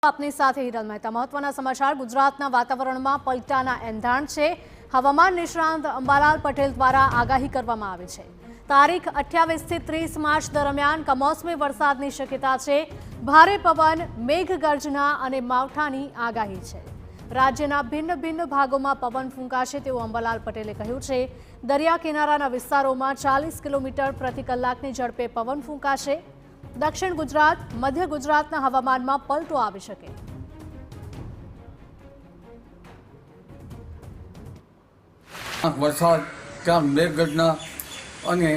આપની સાથે હિરલ મહેતા। મહત્વના સમાચાર। ગુજરાતના વાતાવરણમાં પલટાના એંધાણ છે। હવામાન નિષ્ણાંત અંબાલાલ પટેલ દ્વારા આગાહી કરવામાં આવી છે। તારીખ 28 થી 30 માર્ચ દરમિયાન કમોસમી વરસાદની શક્યતા છે। ભારે પવન, મેઘગર્જના અને માવઠાની આગાહી છે। રાજ્યના ભિન્ન ભાગોમાં પવન ફૂંકાશે તેવું અંબાલાલ પટેલે કહ્યું છે। દરિયા કિનારાના વિસ્તારોમાં 40 કિલોમીટર પ્રતિ કલાકની ઝડપે પવન ફૂંકાશે। दक्षिण गुजरात, मध्य गुजरात हवामान में पलटो आवी शके। वरसाद त्या मेघगर्जना अने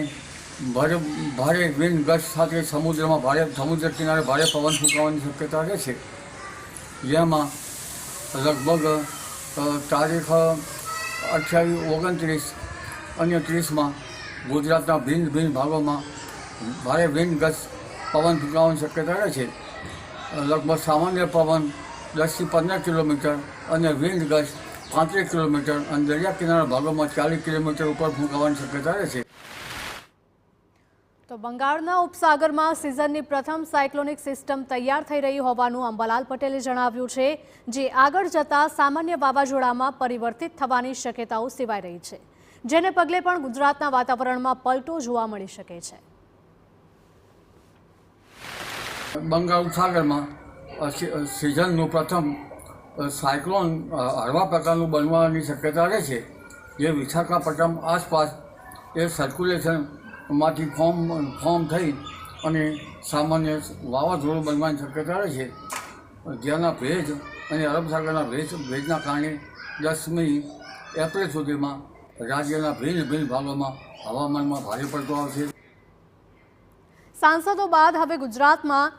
भारे विंड गस्ट साथे समुद्र में समुद्र किनारे भारे पवन फूंकाવાની शक्यता रहे छे। जेमां लगभग तारीख 28, 29 અને 30 में गुजरातना भिन्न भागों में भारे विंड गस्ट पवन फूंकाવાની शक्यता रहे छे। लगभग सामान्य पवन 10 થી 15 किलोमीटर और विंड गस्ट 35 किलोमीटर और दरिया किनारा भागों में 40 किलोमीटर ऊपर फूंकाવાની शक्यता रहे छे। तो बंगाळना उपसागરમાં सीजनની પ્રથમ સાયક્લોનિક સિસ્ટમ તૈયાર થઈ રહી હોવાનું અંબાલાલ પટેલે જણાવ્યું છે, જે આગળ જતા સામાન્ય વાવાઝોડામાં પરિવર્તિત થવાની શક્યતાઓ સેવાઈ રહી છે, જેને પગલે પણ ગુજરાતના વાતાવરણમાં પલટો જોવા મળી શકે છે। બંગાળ ઉપસાગરમાં સિઝનનું પ્રથમ સાયક્લોન હળવા પ્રકારનું બનવાની શક્યતા રહે છે, જે વિશાખાપટ્ટનમ આસપાસ એ સર્ક્યુલેશનમાંથી ફોર્મ થઈ અને સામાન્ય વાવાઝોડું બનવાની શક્યતા રહે છે, જેના ભેજ અને અરબ સાગરના ભેજના કારણે 10મી એપ્રિલ સુધીમાં રાજ્યના ભિન્ન ભાગોમાં હવામાનમાં ભારે પલટો આવશે। सांसदों बाद हवे गुजरात में